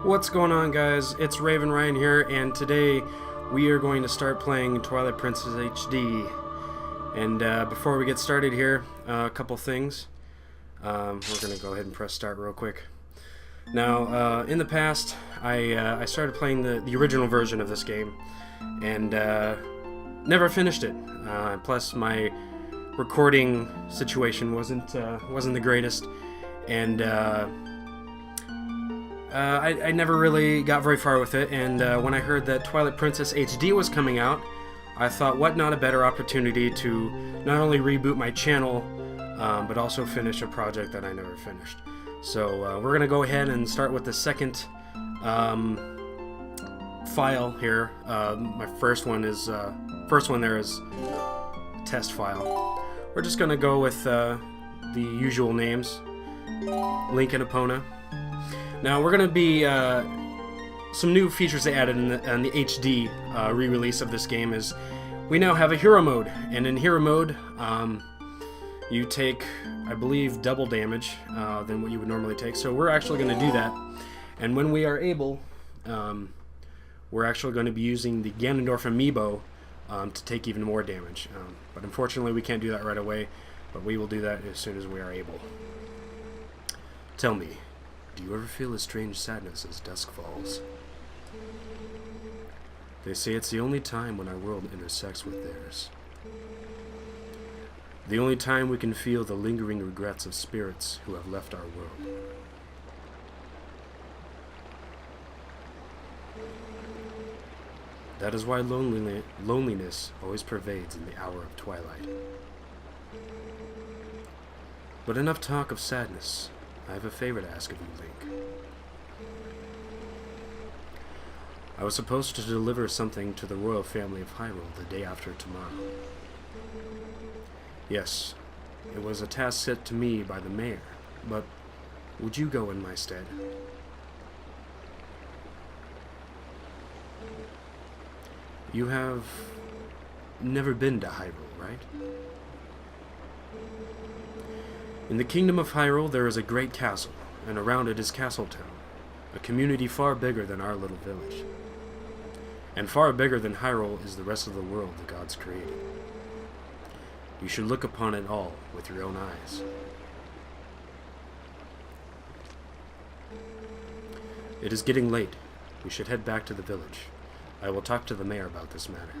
What's going on, guys? It's Raven Ryan here, and today we are going to start playing Twilight Princess HD. And before we get started here, a couple things. We're going to go ahead and press start real quick. Now, in the past, I started playing the original version of this game, and never finished it. Plus, my recording situation wasn't the greatest, and I never really got very far with it. And when I heard that Twilight Princess HD was coming out, I thought, what not a better opportunity to not only reboot my channel, but also finish a project that I never finished. So we're gonna go ahead and start with the second file here. My first one there is test file. We're just gonna go with the usual names, Link and Epona. Now we're gonna be some new features they added in the HD re-release of this game is we now have a hero mode, and in hero mode you take, I believe, double damage than what you would normally take. So we're actually going to do that, and when we are able, we're actually going to be using the Ganondorf amiibo to take even more damage. But unfortunately we can't do that right away, but we will do that as soon as we are able. Tell me, do you ever feel a strange sadness as dusk falls? They say it's the only time when our world intersects with theirs. The only time we can feel the lingering regrets of spirits who have left our world. That is why loneliness always pervades in the hour of twilight. But enough talk of sadness. I have a favor to ask of you, Link. I was supposed to deliver something to the royal family of Hyrule the day after tomorrow. Yes, it was a task set to me by the mayor, but would you go in my stead? You have never been to Hyrule, right? In the kingdom of Hyrule there is a great castle, and around it is Castletown, a community far bigger than our little village. And far bigger than Hyrule is the rest of the world the gods created. You should look upon it all with your own eyes. It is getting late. We should head back to the village. I will talk to the mayor about this matter.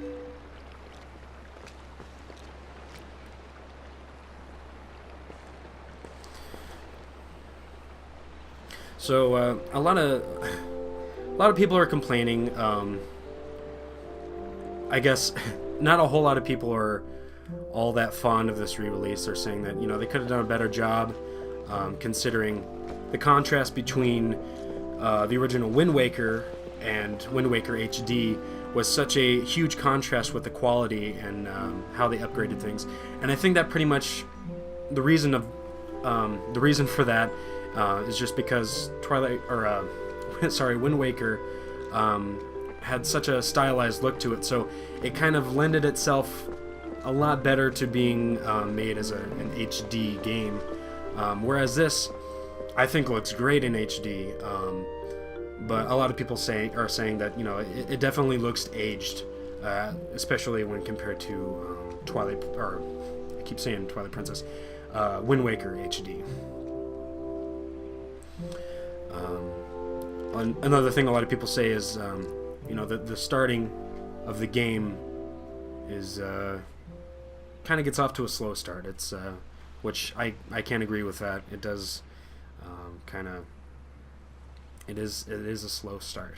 So a lot of people are complaining. I guess not a whole lot of people are all that fond of this re-release. They're saying that, you know, they could have done a better job, considering the contrast between the original Wind Waker and Wind Waker HD was such a huge contrast with the quality and how they upgraded things. And I think that pretty much the reason for that is just because Wind Waker had such a stylized look to it, so it kind of lended itself a lot better to being made as an HD game, whereas this I think looks great in HD, but a lot of people are saying that, you know, it definitely looks aged, especially when compared to I keep saying Twilight Princess, Wind Waker HD. Another thing a lot of people say is, you know, the starting of the game is kind of gets off to a slow start. It's which I can't agree with that. It does it is a slow start.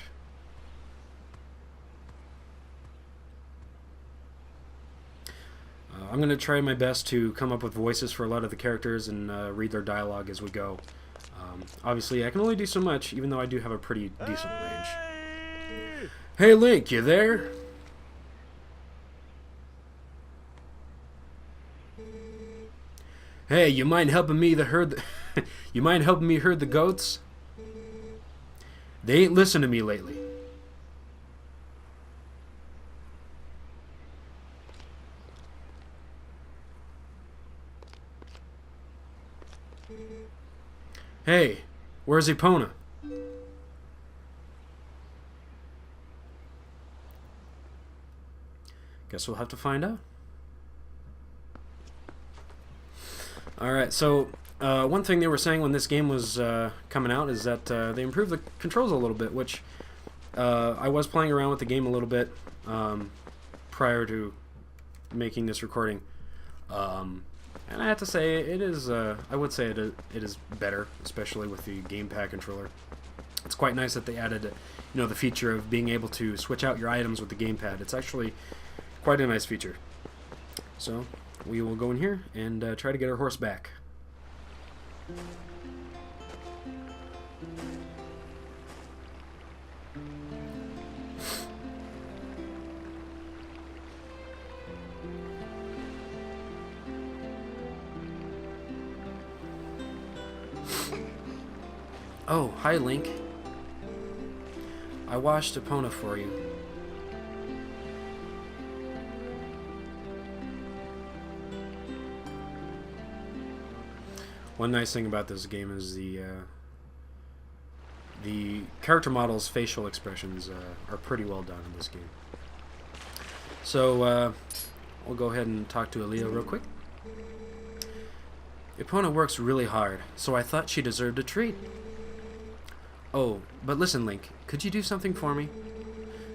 I'm going to try my best to come up with voices for a lot of the characters and read their dialogue as we go. Obviously, I can only do so much, even though I do have a pretty decent range. Hey, Link, you there? Hey, you mind helping me herd the goats? They ain't listened to me lately. Hey, where's Epona? Guess we'll have to find out. Alright, so one thing they were saying when this game was coming out is that they improved the controls a little bit, which I was playing around with the game a little bit prior to making this recording. And I have to say, it is, I would say it is better, especially with the gamepad controller. It's quite nice that they added, the feature of being able to switch out your items with the gamepad. It's actually quite a nice feature. So, we will go in here and try to get our horse back. Oh, hi Link. I washed Epona for you. One nice thing about this game is the character models' facial expressions are pretty well done in this game. So we'll go ahead and talk to Aaliyah real quick. Epona works really hard, so I thought she deserved a treat. Oh, but listen, Link, could you do something for me?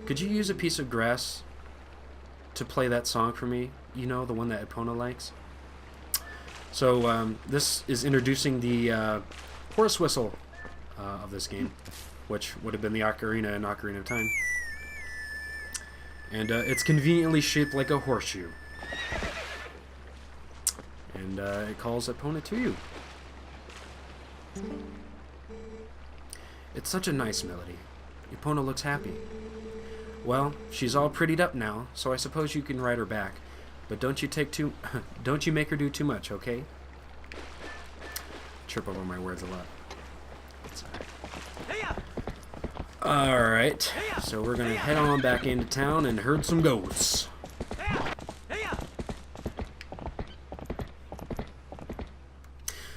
Could you use a piece of grass to play that song for me? You know, the one that Epona likes? So, this is introducing the horse whistle of this game, which would have been the ocarina in Ocarina of Time. And it's conveniently shaped like a horseshoe. And it calls Epona to you. It's such a nice melody. Epona looks happy. Well, she's all prettied up now, so I suppose you can ride her back. But don't you make her do too much, okay? Trip over my words a lot. Alright, so we're gonna head on back into town and herd some goats.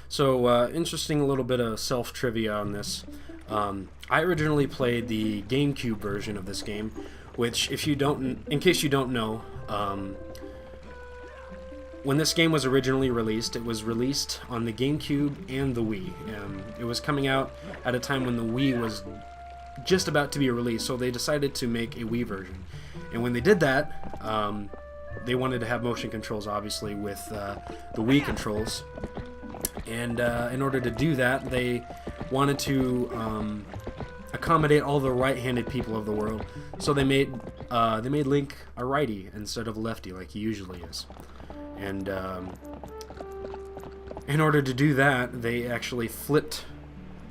So, interesting little bit of self-trivia on this. I originally played the GameCube version of this game, which, in case you don't know, when this game was originally released, it was released on the GameCube and the Wii. It was coming out at a time when the Wii was just about to be released, so they decided to make a Wii version. And when they did that, they wanted to have motion controls, obviously, with the Wii controls. And in order to do that, they wanted to accommodate all the right-handed people of the world. So they made Link a righty instead of a lefty, like he usually is. And in order to do that, they actually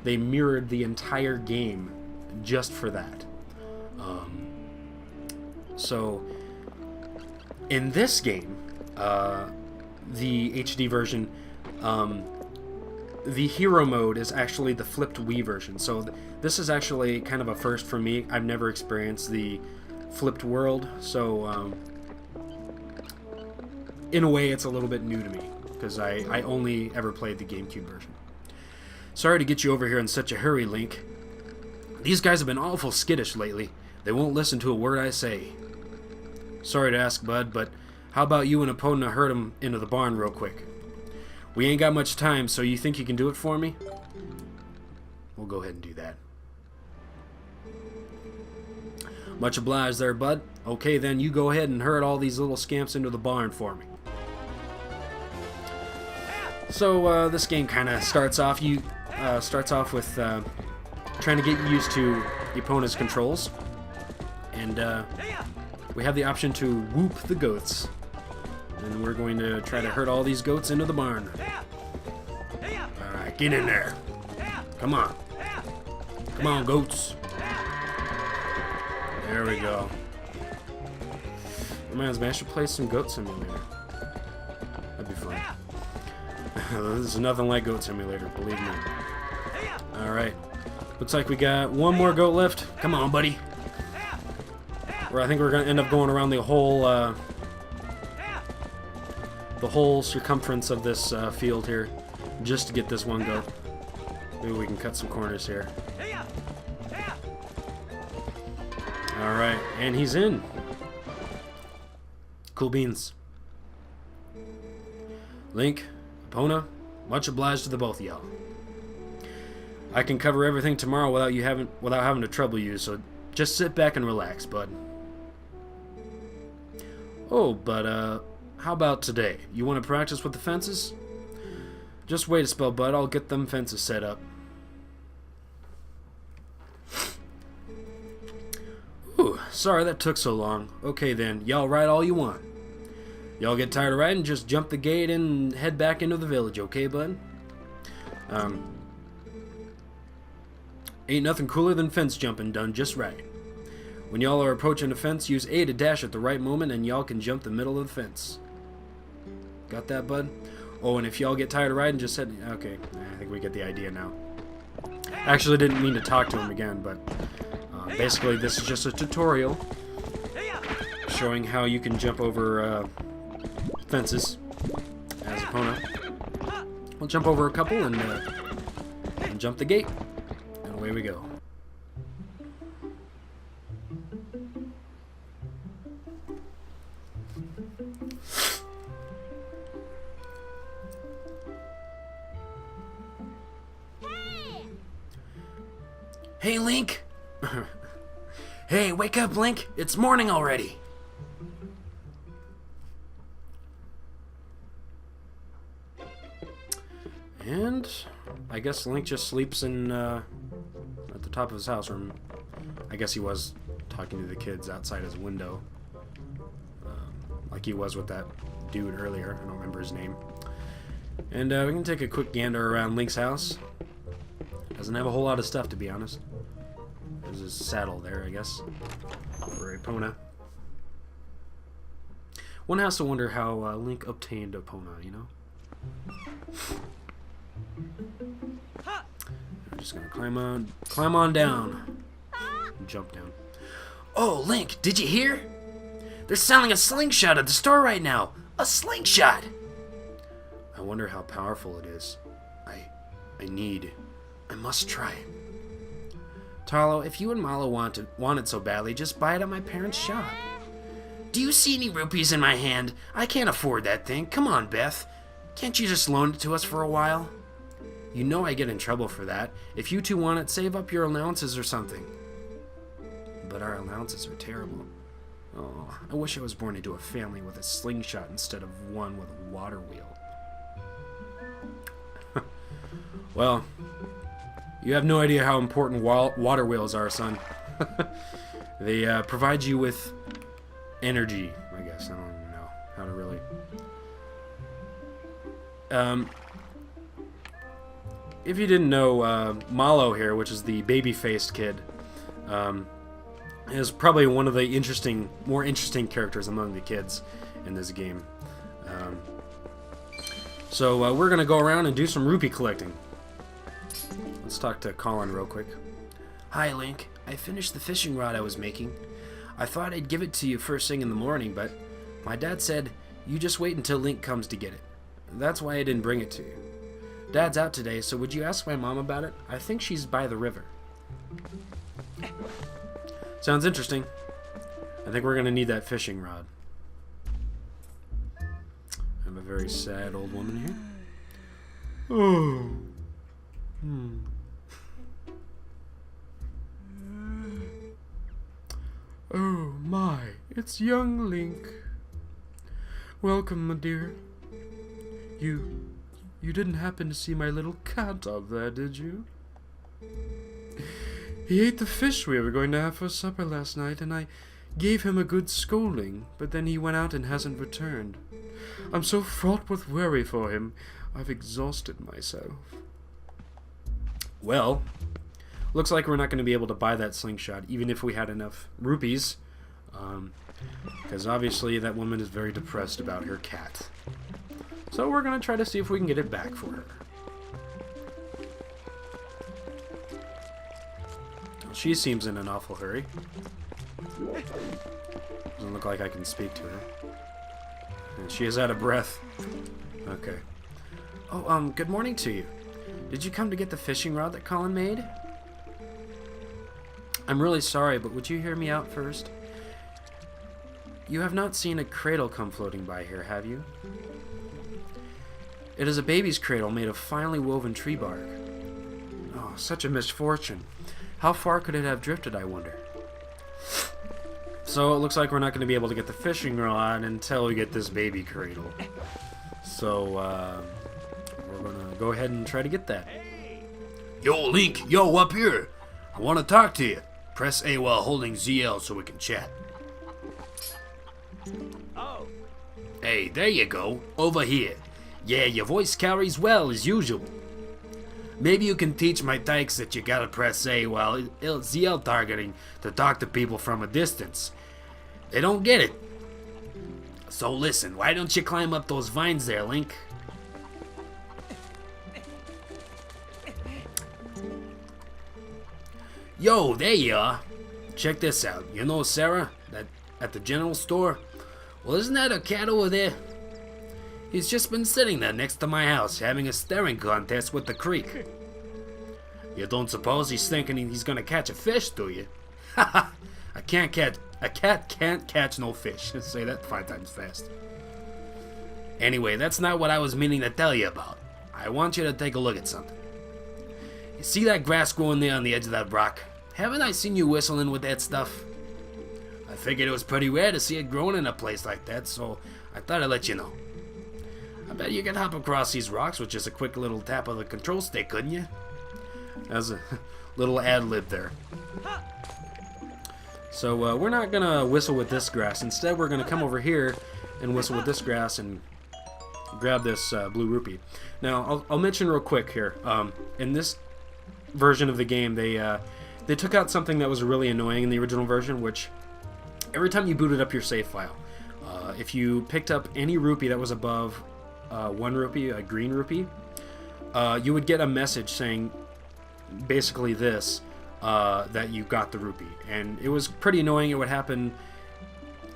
they mirrored the entire game just for that. So in this game, the HD version, the hero mode is actually the flipped Wii version. So this is actually kind of a first for me. I've never experienced the flipped world, so in a way it's a little bit new to me, because I only ever played the GameCube version. Sorry to get you over here in such a hurry, Link. These guys have been awful skittish lately. They won't listen to a word I say. Sorry to ask, bud, but how about you and Epona herd them into the barn real quick? We ain't got much time, so you think you can do it for me? We'll go ahead and do that. Much obliged there, bud. Okay, then you go ahead and herd all these little scamps into the barn for me. So this game kind of starts off. Starts off with trying to get used to Epona's controls, and we have the option to whoop the goats. And we're going to try to herd all these goats into the barn. Alright, get in there. Come on. Come on, goats. There we go. Reminds me, I should play some Goat Simulator. That'd be fun. There's nothing like Goat Simulator, believe me. Alright. Looks like we got one more goat left. Come on, buddy. I think we're going to end up going around the whole circumference of this field here, just to get this one goat. Maybe we can cut some corners here. Alright, and he's in. Cool beans. Link, Epona, much obliged to the both of y'all. I can cover everything tomorrow without having to trouble you, so just sit back and relax, bud. Oh, but how about today? You want to practice with the fences? Just wait a spell, bud. I'll get them fences set up. Ooh, sorry that took so long. Okay then, y'all ride all you want. Y'all get tired of riding, just jump the gate and head back into the village, okay, bud? Ain't nothing cooler than fence jumping done just right. When y'all are approaching a fence, use A to dash at the right moment and y'all can jump the middle of the fence. Got that, bud? Oh, and if y'all get tired of riding, just head... Okay, I think we get the idea now. Actually, didn't mean to talk to him again, but... basically, this is just a tutorial showing how you can jump over fences as Epona. We'll jump over a couple and jump the gate. And away we go. Hey, Link! Hey, wake up, Link! It's morning already! And I guess Link just sleeps in at the top of his house room. I guess he was talking to the kids outside his window. Like he was with that dude earlier. I don't remember his name. And we can take a quick gander around Link's house. Doesn't have a whole lot of stuff, to be honest. There's his saddle there, I guess, for Epona. One has to wonder how Link obtained Epona, you know? I'm just gonna climb on down. And jump down. Oh, Link, did you hear? They're selling a slingshot at the store right now. A slingshot! I wonder how powerful it is. I must try it. Tarlo, if you and Malo want it so badly, just buy it at my parents' shop. Do you see any rupees in my hand? I can't afford that thing. Come on, Beth. Can't you just loan it to us for a while? You know I get in trouble for that. If you two want it, save up your allowances or something. But our allowances are terrible. Oh, I wish I was born into a family with a slingshot instead of one with a water wheel. Well, you have no idea how important water wheels are, son. They provide you with energy, I guess. I don't even know how to really... if you didn't know, Malo here, which is the baby-faced kid, is probably one of the more interesting characters among the kids in this game. So we're going to go around and do some rupee collecting. Let's talk to Colin real quick. Hi, Link. I finished the fishing rod I was making. I thought I'd give it to you first thing in the morning, but my dad said, you just wait until Link comes to get it. That's why I didn't bring it to you. Dad's out today, so would you ask my mom about it? I think she's by the river. Sounds interesting. I think we're going to need that fishing rod. I have a very sad old woman here. Oh. Oh my, it's young Link. Welcome, my dear. You didn't happen to see my little cat up there, did you? He ate the fish we were going to have for supper last night, and I gave him a good scolding, but then he went out and hasn't returned. I'm so fraught with worry for him, I've exhausted myself. Well, looks like we're not going to be able to buy that slingshot, even if we had enough rupees. Because obviously that woman is very depressed about her cat. So we're going to try to see if we can get it back for her. She seems in an awful hurry. Doesn't look like I can speak to her. And she is out of breath. Okay. Oh, good morning to you. Did you come to get the fishing rod that Colin made? I'm really sorry, but would you hear me out first? You have not seen a cradle come floating by here, have you? It is a baby's cradle made of finely woven tree bark. Oh, such a misfortune. How far could it have drifted, I wonder? So it looks like we're not going to be able to get the fishing rod until we get this baby cradle. So we're going to go ahead and try to get that. Yo, Link, yo, up here. I want to talk to you. Press A while holding ZL so we can chat. Oh. Hey, there you go. Over here. Yeah, your voice carries well as usual. Maybe you can teach my tykes that you gotta press A while ZL targeting to talk to people from a distance. They don't get it. So listen, why don't you climb up those vines there, Link? Yo, there you are. Check this out. You know Sarah? That at the general store? Well, isn't that a cat over there? He's just been sitting there next to my house having a staring contest with the creek. You don't suppose he's thinking he's gonna catch a fish, do you? Haha, a cat can't catch no fish. Say that 5 times fast. Anyway, that's not what I was meaning to tell you about. I want you to take a look at something. You see that grass growing there on the edge of that rock? Haven't I seen you whistling with that stuff? I figured it was pretty rare to see it growing in a place like that, so I thought I'd let you know. I bet you could hop across these rocks with just a quick little tap of the control stick, couldn't you? As a little ad-lib there. So we're not gonna whistle with this grass. Instead, we're gonna come over here and whistle with this grass and grab this blue rupee. Now, I'll mention real quick here. In this version of the game, they took out something that was really annoying in the original version, which every time you booted up your save file, if you picked up any rupee that was above 1 rupee, a green rupee, you would get a message saying basically this, that you got the rupee. And it was pretty annoying. It would happen,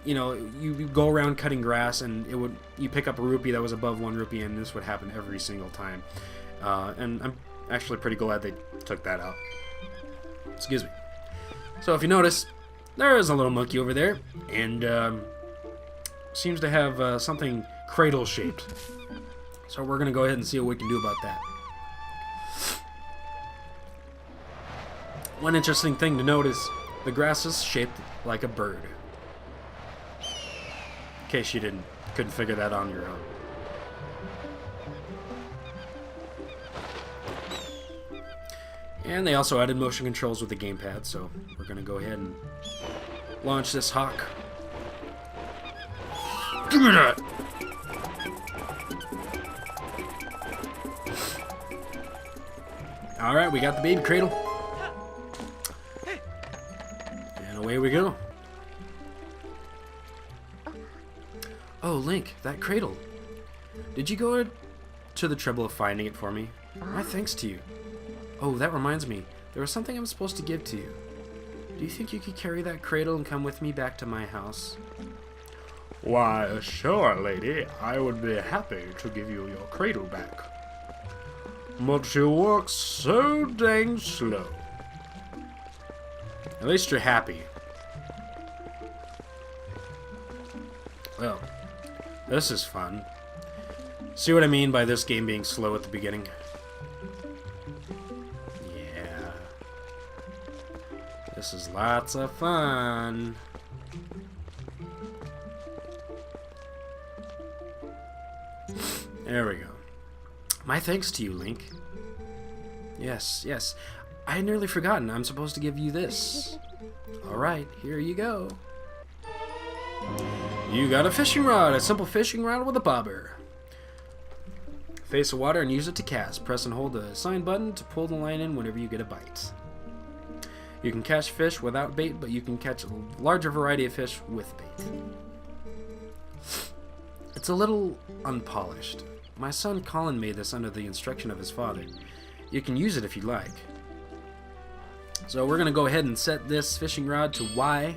you know, you go around cutting grass and you pick up a rupee that was above 1 rupee, and this would happen every single time. And I'm actually pretty glad they took that out. Excuse me. So if you notice, there is a little monkey over there, and seems to have something cradle shaped. So we're gonna go ahead and see what we can do about that. One interesting thing to note is the grass is shaped like a bird. In case you couldn't figure that on your own. And they also added motion controls with the gamepad, so we're gonna go ahead and launch this hawk. Give me that! Alright, we got the baby cradle. And away we go. Oh, Link, that cradle. Did you go to the trouble of finding it for me? My thanks to you. Oh, that reminds me. There was something I'm supposed to give to you. Do you think you could carry that cradle and come with me back to my house? Why, sure, lady. I would be happy to give you your cradle back. But you walk so dang slow. At least you're happy. Well, this is fun. See what I mean by this game being slow at the beginning? Yeah. This is lots of fun. There we go. My thanks to you, Link. Yes, yes. I had nearly forgotten. I'm supposed to give you this. Alright, here you go. You got a fishing rod. A simple fishing rod with a bobber. Face the water and use it to cast. Press and hold the assign button to pull the line in whenever you get a bite. You can catch fish without bait, but you can catch a larger variety of fish with bait. It's a little unpolished. My son Colin made this under the instruction of his father. You can use it if you like. So we're going to go ahead and set this fishing rod to Y.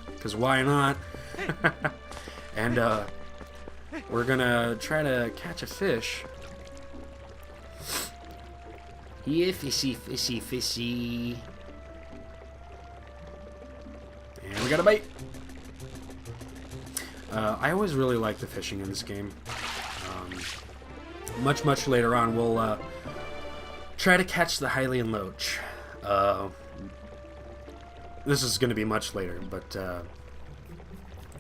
Because why not? And we're going to try to catch a fish. Here, fishy, fishy, fishy. And we got a bite. I always really like the fishing in this game. Much later on, we'll try to catch the Hylian Loach. This is going to be much later, but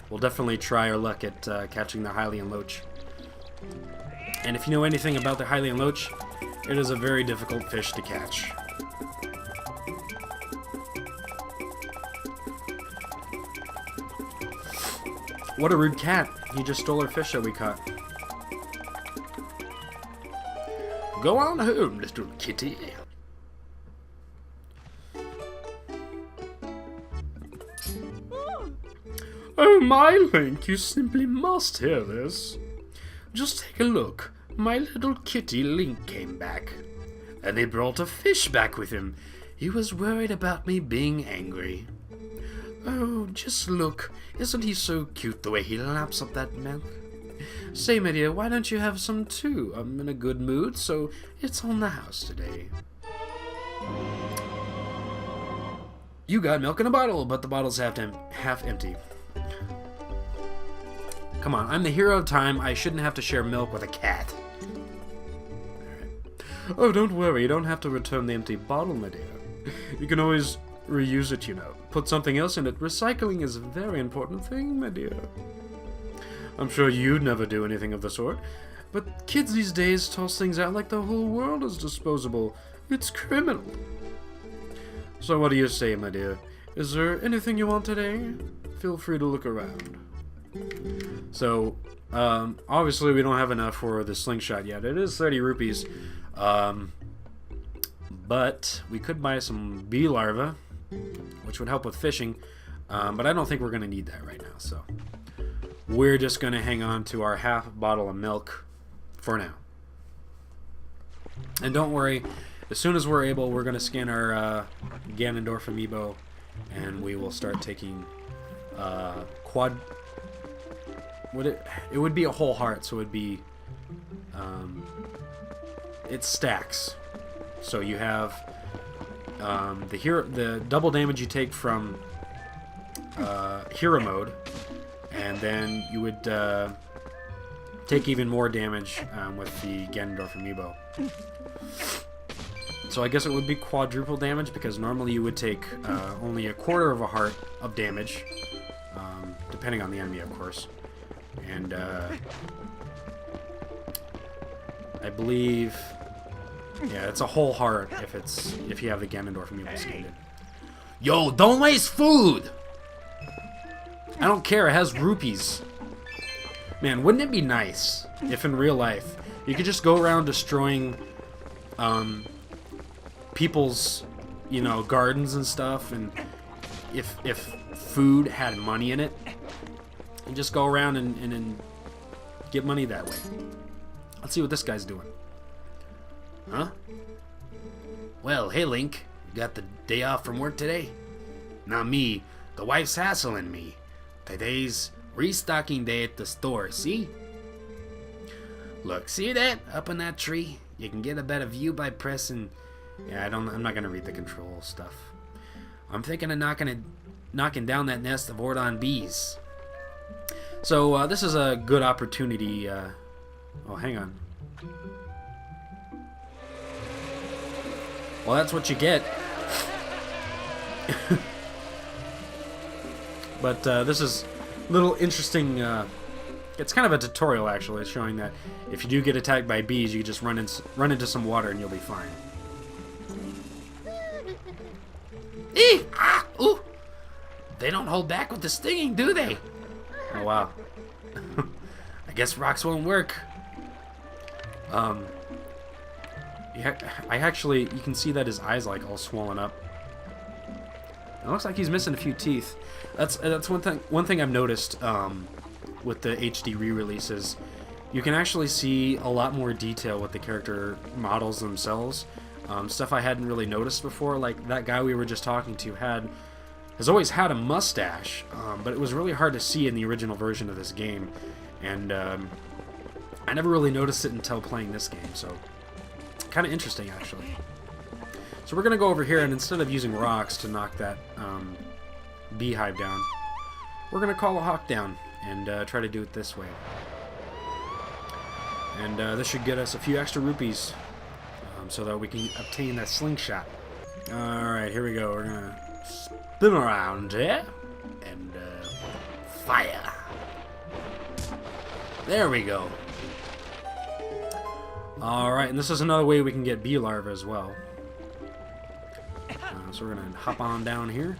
we'll definitely try our luck at catching the Hylian Loach. And if you know anything about the Hylian Loach, it is a very difficult fish to catch. What a rude cat. He just stole our fish that we caught. Go on home, little kitty. Oh my, Link, you simply must hear this. Just take a look. My little kitty Link came back. And he brought a fish back with him. He was worried about me being angry. Oh, just look. Isn't he so cute the way he laps up that milk? Say, my dear, why don't you have some too? I'm in a good mood, so it's on the house today. You got milk in a bottle, but the bottle's half empty. Come on, I'm the hero of time. I shouldn't have to share milk with a cat. Alright. Oh, don't worry. You don't have to return the empty bottle, my dear. You can always reuse it, you know. Put something else in it. Recycling is a very important thing, my dear. I'm sure you'd never do anything of the sort. But kids these days toss things out like the whole world is disposable. It's criminal. So what do you say, my dear? Is there anything you want today? Feel free to look around. So, obviously we don't have enough for the slingshot yet. It is 30 rupees. But we could buy some bee larvae, which would help with fishing. But I don't think we're going to need that right now. So, we're just going to hang on to our half bottle of milk for now. And don't worry, as soon as we're able, we're going to scan our Ganondorf amiibo, and we will start taking quad... It would be a whole heart, so it would be... it stacks. So you have the double damage you take from hero mode, and then you would take even more damage with the Ganondorf amiibo. So I guess it would be quadruple damage, because normally you would take only a quarter of a heart of damage, depending on the enemy, of course. And I believe, yeah, it's a whole heart if you have the Ganondorf amiibo scanned in. Yo, don't waste food! I don't care, it has rupees. Man, wouldn't it be nice if in real life you could just go around destroying people's, you know, gardens and stuff, and if food had money in it, and just go around and get money that way. Let's see what this guy's doing. Huh? Well, hey Link, you got the day off from work today? Not me. The wife's hassling me. Today's restocking day at the store, see? Look, see that? Up in that tree? You can get a better view by pressing... Yeah, I'm not gonna read the control stuff. I'm thinking of knocking down that nest of Ordon bees. So, this is a good opportunity, oh, hang on. Well, that's what you get. But, this is a little interesting, it's kind of a tutorial, actually, showing that if you do get attacked by bees, you just run into some water and you'll be fine. Eee! Ah! Ooh! They don't hold back with the stinging, do they? Oh, wow. I guess rocks won't work. You can see that his eyes like all swollen up. It looks like he's missing a few teeth. That's one thing I've noticed with the HD re-releases. You can actually see a lot more detail with the character models themselves. Stuff I hadn't really noticed before, like that guy we were just talking to has always had a mustache, but it was really hard to see in the original version of this game, and I never really noticed it until playing this game, so kind of interesting, actually. So we're going to go over here, and instead of using rocks to knock that beehive down, we're going to call a hawk down, and try to do it this way. And this should get us a few extra rupees so that we can obtain that slingshot. Alright, here we go. We're gonna spin around here and fire. There we go. Alright, and this is another way we can get bee larvae as well. So we're gonna hop on down here.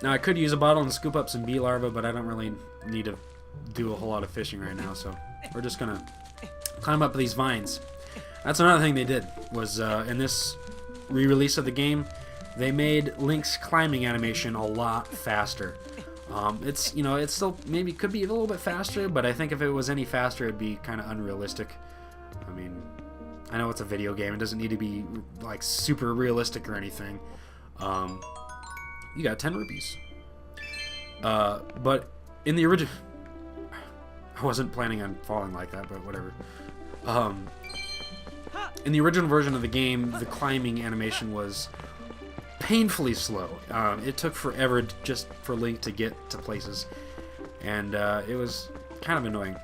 Now I could use a bottle and scoop up some bee larvae, but I don't really need to do a whole lot of fishing right now, so we're just gonna climb up these vines. That's another thing they did, was in this re-release of the game, they made Link's climbing animation a lot faster. It's, you know, it's still maybe could be a little bit faster, but I think if it was any faster, it'd be kind of unrealistic. I mean, I know it's a video game; it doesn't need to be like super realistic or anything. You got 10 rupees. But in the original, I wasn't planning on falling like that, but whatever. In the original version of the game, the climbing animation was painfully slow. It took forever just for Link to get to places, and it was kind of annoying.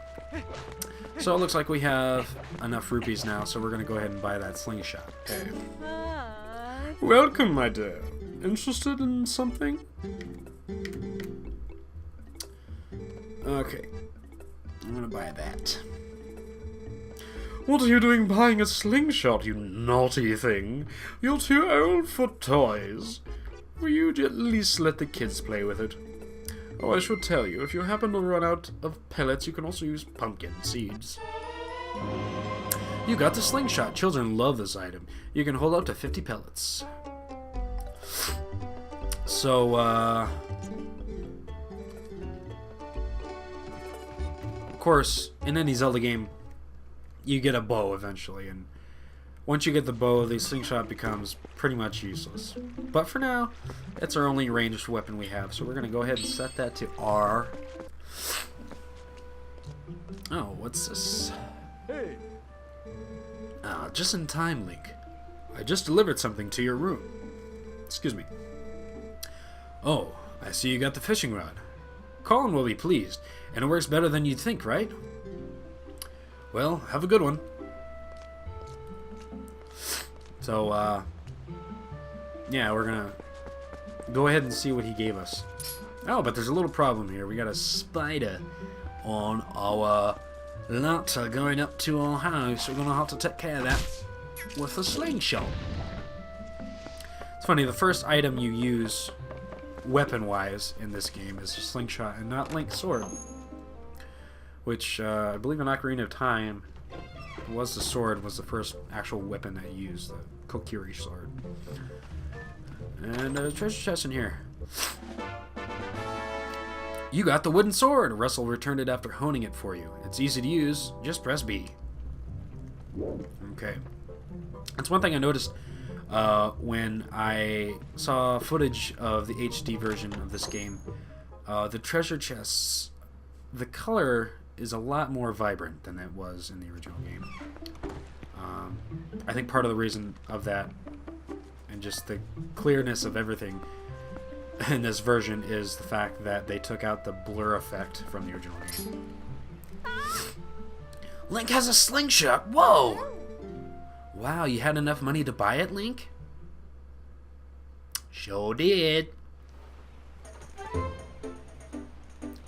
So it looks like we have enough rupees now, so we're going to go ahead and buy that slingshot. Okay. Welcome, my dear. Interested in something? Okay. I'm going to buy that. What are you doing buying a slingshot, you naughty thing? You're too old for toys. Will you at least let the kids play with it? Oh, I should tell you, if you happen to run out of pellets, you can also use pumpkin seeds. You got the slingshot. Children love this item. You can hold up to 50 pellets. So, of course, in any Zelda game, you get a bow eventually, and once you get the bow, the slingshot becomes pretty much useless. But for now, it's our only ranged weapon we have, so we're going to go ahead and set that to R. Oh, what's this? Hey. Ah, just in time, Link. I just delivered something to your room. Excuse me. Oh, I see you got the fishing rod. Colin will be pleased, and it works better than you'd think, right? Well, have a good one. So, yeah, we're gonna go ahead and see what he gave us. Oh, but there's a little problem here. We got a spider on our ladder going up to our house. We're gonna have to take care of that with a slingshot. It's funny, the first item you use weapon-wise in this game is a slingshot and not Link's sword. Which, I believe in Ocarina of Time, was the sword was the first actual weapon that you used, the Kokiri sword. And a treasure chest in here. You got the wooden sword! Russell returned it after honing it for you. It's easy to use, just press B. Okay. That's one thing I noticed when I saw footage of the HD version of this game. The treasure chests, the color is a lot more vibrant than it was in the original game. I think part of the reason of that, and just the clearness of everything in this version, is the fact that they took out the blur effect from the original game. Link has a slingshot! Whoa! Wow, you had enough money to buy it, Link? Sure did.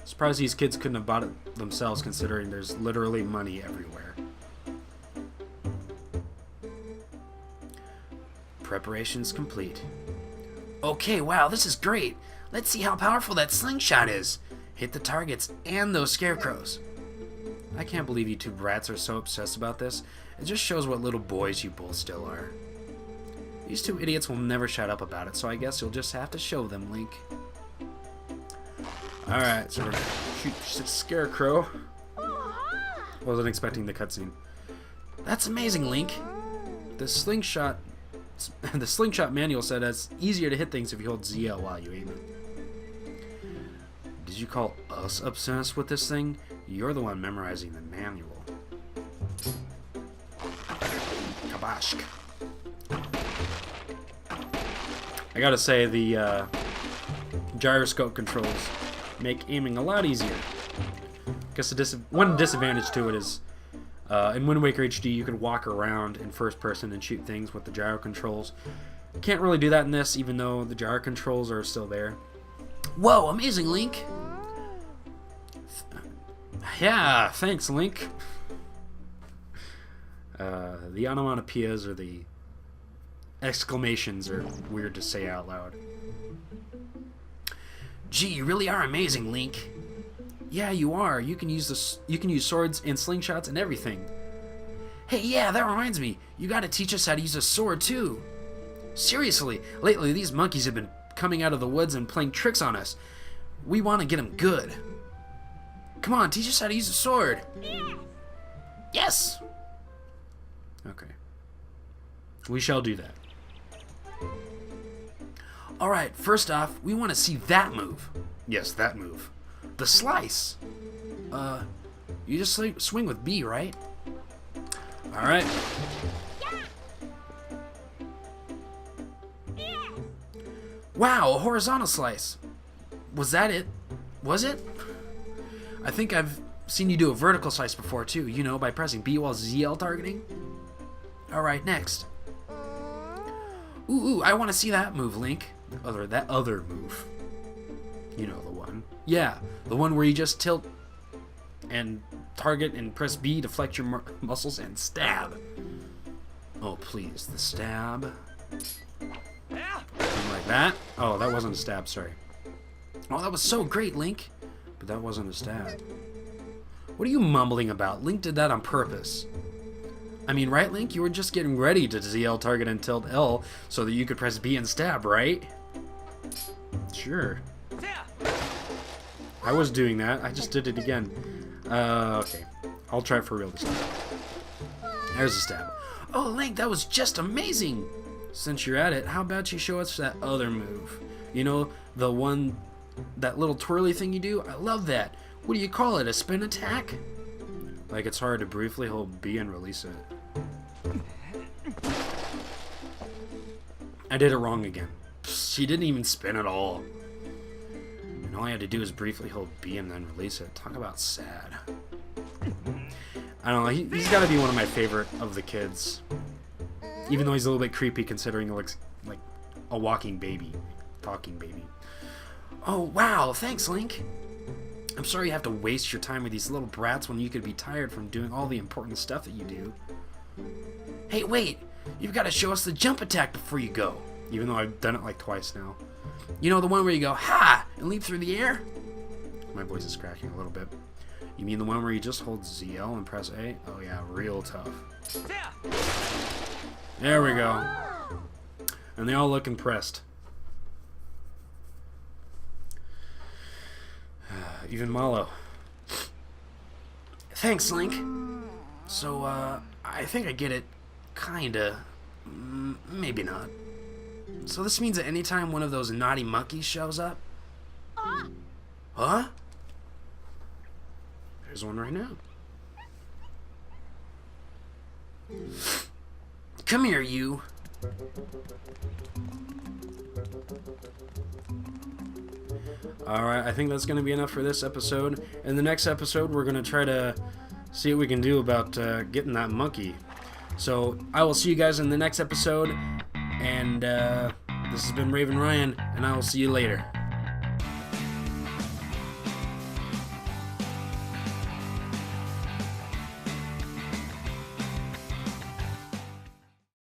Surprised these kids couldn't have bought it themselves, considering there's literally money everywhere. Preparations complete. Okay, wow, this is great. Let's see how powerful that slingshot is. Hit the targets and those scarecrows. I can't believe you two brats are so obsessed about this. It just shows what little boys you both still are. These two idiots will never shut up about it, so I guess you'll just have to show them, Link. Alright, so we're gonna shoot Scarecrow. Wasn't expecting the cutscene. That's amazing, Link. The slingshot manual said it's easier to hit things if you hold ZL while you aim it. Did you call us obsessed with this thing? You're the one memorizing the manual. Kabashk. gyroscope controls make aiming a lot easier. Guess one disadvantage to it is in Wind Waker HD you could walk around in first person and shoot things with the gyro controls. Can't really do that in this, even though the gyro controls are still there. Whoa, amazing, Link! Yeah, thanks, Link. The onomatopoeias or the exclamations are weird to say out loud. Gee, you really are amazing, Link. Yeah, you are. You can use swords and slingshots and everything. Hey, yeah, that reminds me. You gotta teach us how to use a sword, too. Seriously, lately these monkeys have been coming out of the woods and playing tricks on us. We want to get them good. Come on, teach us how to use a sword. Yes! Okay. We shall do that. Alright, first off, we want to see that move. Yes, that move. The slice. You just swing with B, right? Alright. Wow, a horizontal slice. Was that it? Was it? I think I've seen you do a vertical slice before too, you know, by pressing B while ZL targeting. Alright, next. Ooh, I want to see that move, Link. That other move. You know the one. Yeah, the one where you just tilt and target and press B to flex your muscles and stab. Oh, please, the stab. Something like that. Oh, that wasn't a stab, sorry. Oh, that was so great, Link. But that wasn't a stab. What are you mumbling about? Link did that on purpose. I mean, right, Link? You were just getting ready to ZL target and tilt L so that you could press B and stab, right? Sure. I was doing that. I just did it again. Okay. I'll try it for real this time. There's a stab. Oh, Link, that was just amazing! Since you're at it, how about you show us that other move? You know, the one, that little twirly thing you do? I love that. What do you call it, a spin attack? Like it's hard to briefly hold B and release it. I did it wrong again. She didn't even spin at all. And all I had to do is briefly hold B and then release it. Talk about sad. I don't know, he's got to be one of my favorite of the kids. Even though he's a little bit creepy considering he looks like a walking baby. Talking baby. Oh, wow, thanks, Link. I'm sorry you have to waste your time with these little brats when you could be tired from doing all the important stuff that you do. Hey, wait! You've got to show us the jump attack before you go. Even though I've done it like twice now. You know, the one where you go, ha! And leap through the air? My voice is cracking a little bit. You mean the one where you just hold ZL and press A? Oh yeah, real tough. There we go. And they all look impressed. Even Malo. Thanks, Link. So, I think I get it. Kinda. Maybe not. So this means that anytime one of those naughty monkeys shows up... Huh? There's one right now. Come here, you. Alright, I think that's going to be enough for this episode. In the next episode, we're going to try to see what we can do about getting that monkey. So, I will see you guys in the next episode. And this has been Raven Ryan, and I will see you later.